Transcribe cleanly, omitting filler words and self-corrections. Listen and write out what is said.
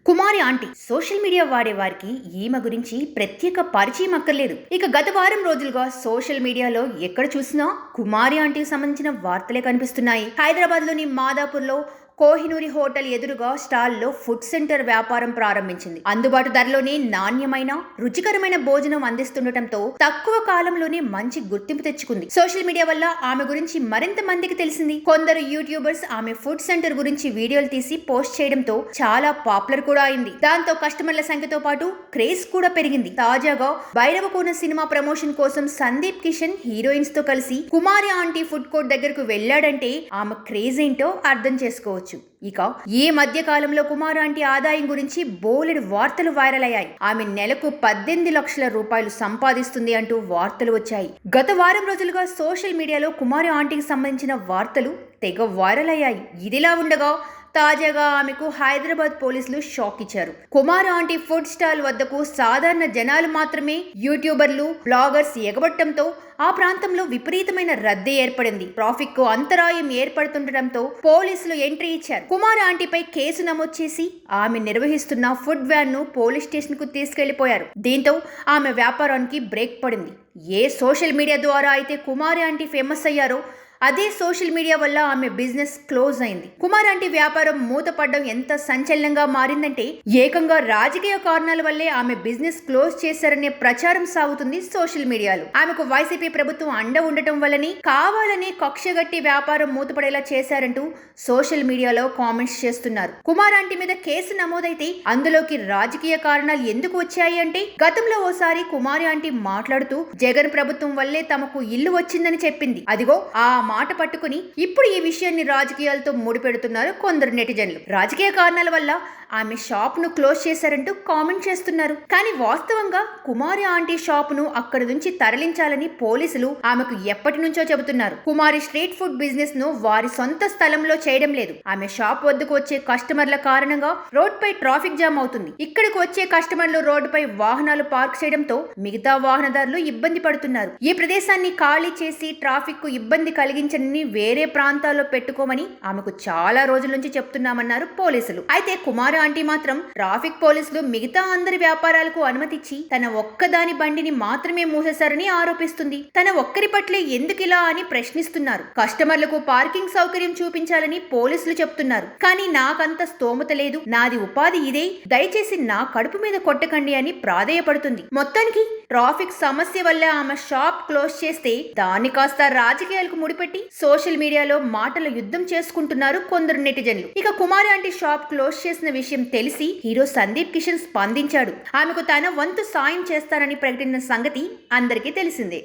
కుమారి aunty social media వాడే వారికి ఈమె గురించి ప్రత్యేక పరిచయం అక్కర్లేదు. ఇక గత వారం రోజులుగా సోషల్ మీడియాలో ఎక్కడ చూసినా కుమారి ఆంటీకి సంబంధించిన వార్తలే కనిపిస్తున్నాయి. హైదరాబాద్ లోని మాదాపూర్ లో కోహినూరి హోటల్ ఎదురుగా స్టాల్లో ఫుడ్ సెంటర్ వ్యాపారం ప్రారంభించింది. అందుబాటు ధరలోనే నాణ్యమైన రుచికరమైన భోజనం అందిస్తుండటంతో తక్కువ కాలంలోనే మంచి గుర్తింపు తెచ్చుకుంది. సోషల్ మీడియా వల్ల ఆమె గురించి మరింత మందికి తెలిసింది. కొందరు యూట్యూబర్స్ ఆమె ఫుడ్ సెంటర్ గురించి వీడియోలు తీసి పోస్ట్ చేయడంతో చాలా పాపులర్ కూడా అయింది. దాంతో కస్టమర్ల సంఖ్యతో పాటు క్రేజ్ కూడా పెరిగింది. తాజాగా భైరవకోన సినిమా ప్రమోషన్ కోసం సందీప్ కిషన్ హీరోయిన్స్ తో కలిసి కుమారి ఆంటీ ఫుడ్ కోర్ట్ దగ్గరకు వెళ్లాడంటే ఆమె క్రేజ్ ఏంటో అర్థం చేసుకోవచ్చు. ఇక ఈ మధ్య కాలంలో కుమారి ఆంటీ ఆదాయం గురించి బోలెడు వార్తలు వైరల్ అయ్యాయి. ఆమె నెలకు 18 లక్షల రూపాయలు సంపాదిస్తుంది అంటూ వార్తలు వచ్చాయి. గత వారం రోజులుగా సోషల్ మీడియాలో కుమారి ఆంటీకి సంబంధించిన వార్తలు తెగ వైరల్ అయ్యాయి. ఇదిలా ఉండగా తాజాగా ఆమెకు హైదరాబాద్ పోలీసులు షాక్ ఇచ్చారు. కుమారి ఆంటీ ఫుడ్ స్టాల్ వద్దకు సాధారణ జనాలు మాత్రమే యూట్యూబర్లు, బ్లాగర్స్ ఎగబట్టడంతో ఆ ప్రాంతంలో విపరీతమైన రద్దీ ఏర్పడింది. ట్రాఫిక్ కు అంతరాయం ఏర్పడుతుండటంతో పోలీసులు ఎంట్రీ ఇచ్చారు. కుమారి ఆంటీపై కేసు నమోదు చేసి ఆమె నిర్వహిస్తున్న ఫుడ్ వ్యాన్ ను పోలీస్ స్టేషన్ కు తీసుకెళ్లిపోయారు. దీంతో ఆమె వ్యాపారానికి బ్రేక్ పడింది. ఏ సోషల్ మీడియా ద్వారా అయితే కుమారి ఆంటీ ఫేమస్ అయ్యారో అదే సోషల్ మీడియా వల్ల ఆమె బిజినెస్ క్లోజ్ అయింది. కుమార్ ఆంటీ వ్యాపారం మూతపడడం ఎంత సంచలనంగా మారిందంటే ఏకంగా రాజకీయ కారణాల వల్లే ఆమె బిజినెస్ క్లోజ్ చేశారనే ప్రచారం సాగుతుంది సోషల్ మీడియాలో. ఆమెకు వైసీపీ ప్రభుత్వం అండ ఉండటం వల్లనే కావాలని కక్షగట్టి వ్యాపారం మూతపడేలా చేశారంటూ సోషల్ మీడియాలో కామెంట్స్ చేస్తున్నారు. కుమార్ ఆంటీ మీద కేసు నమోదైతే అందులోకి రాజకీయ కారణాలు ఎందుకు వచ్చాయి అంటే గతంలో ఓసారి కుమారి ఆంటీ మాట్లాడుతూ జగన్ ప్రభుత్వం వల్లే తమకు ఇల్లు వచ్చిందని చెప్పింది. అదిగో ఆ మాట పట్టుకుని ఇప్పుడు ఈ విషయాన్ని రాజకీయాలతో ముడిపెడుతున్నారు కొందరు నెటిజన్లు. రాజకీయ కారణాల వల్ల ఆమె షాప్ ను క్లోజ్ చేశారంటూ కామెంట్ చేస్తున్నారు. కానీ వాస్తవంగా కుమారి ఆంటీ షాప్ ను అక్కడి నుంచి తరలించాలని పోలీసులు ఆమెకు ఎప్పటి నుంచో చెబుతున్నారు. కుమారి స్ట్రీట్ ఫుడ్ బిజినెస్ ను వారి సొంత స్థలంలో చేయడం లేదు. ఆమె షాప్ వద్దకు వచ్చే కస్టమర్ల కారణంగా రోడ్ పై ట్రాఫిక్ జామ్ అవుతుంది. ఇక్కడికి వచ్చే కస్టమర్లు రోడ్డుపై వాహనాలు పార్క్ చేయడంతో మిగతా వాహనదారులు ఇబ్బంది పడుతున్నారు. ఈ ప్రదేశాన్ని ఖాళీ చేసి ట్రాఫిక్ కు ఇబ్బంది కలిగించని వేరే ప్రాంతాల్లో పెట్టుకోమని ఆమెకు చాలా రోజుల నుంచి చెప్తున్నామన్నారు పోలీసులు. అయితే కుమారి ఆంటీ మాత్రం ట్రాఫిక్ పోలీసులు మిగతా అందరి వ్యాపారాలకు అనుమతిచ్చి తన ఒక్కదాని బండిని మాత్రమే మూసేశారని ఆరోపిస్తుంది. తన ఒక్కరి పట్లే ఎందుకిలా అని ప్రశ్నిస్తున్నారు. కస్టమర్లకు పార్కింగ్ సౌకర్యం చూపించాలని పోలీసులు చెప్తున్నారు. కానీ నాకంత స్తోమత లేదు, నాది ఉపాధి ఇదే, దయచేసి నా కడుపు మీద కొట్టకండి అని ప్రాధేయపడుతుంది. మొత్తానికి ట్రాఫిక్ సమస్య వల్ల ఆమె షాప్ క్లోజ్ చేస్తే దాన్ని కాస్త రాజకీయాలకు ముడిపెట్టి సోషల్ మీడియాలో మాటల యుద్ధం చేసుకుంటున్నారు కొందరు నెటిజన్లు. ఇక కుమారి ఆంటీ షాప్ క్లోజ్ చేసిన విషయం తెలిసి హీరో సందీప్ కిషన్ స్పందించాడు. ఆమెకు తన వంతు సాయం చేస్తానని ప్రకటించిన సంగతి అందరికీ తెలిసిందే.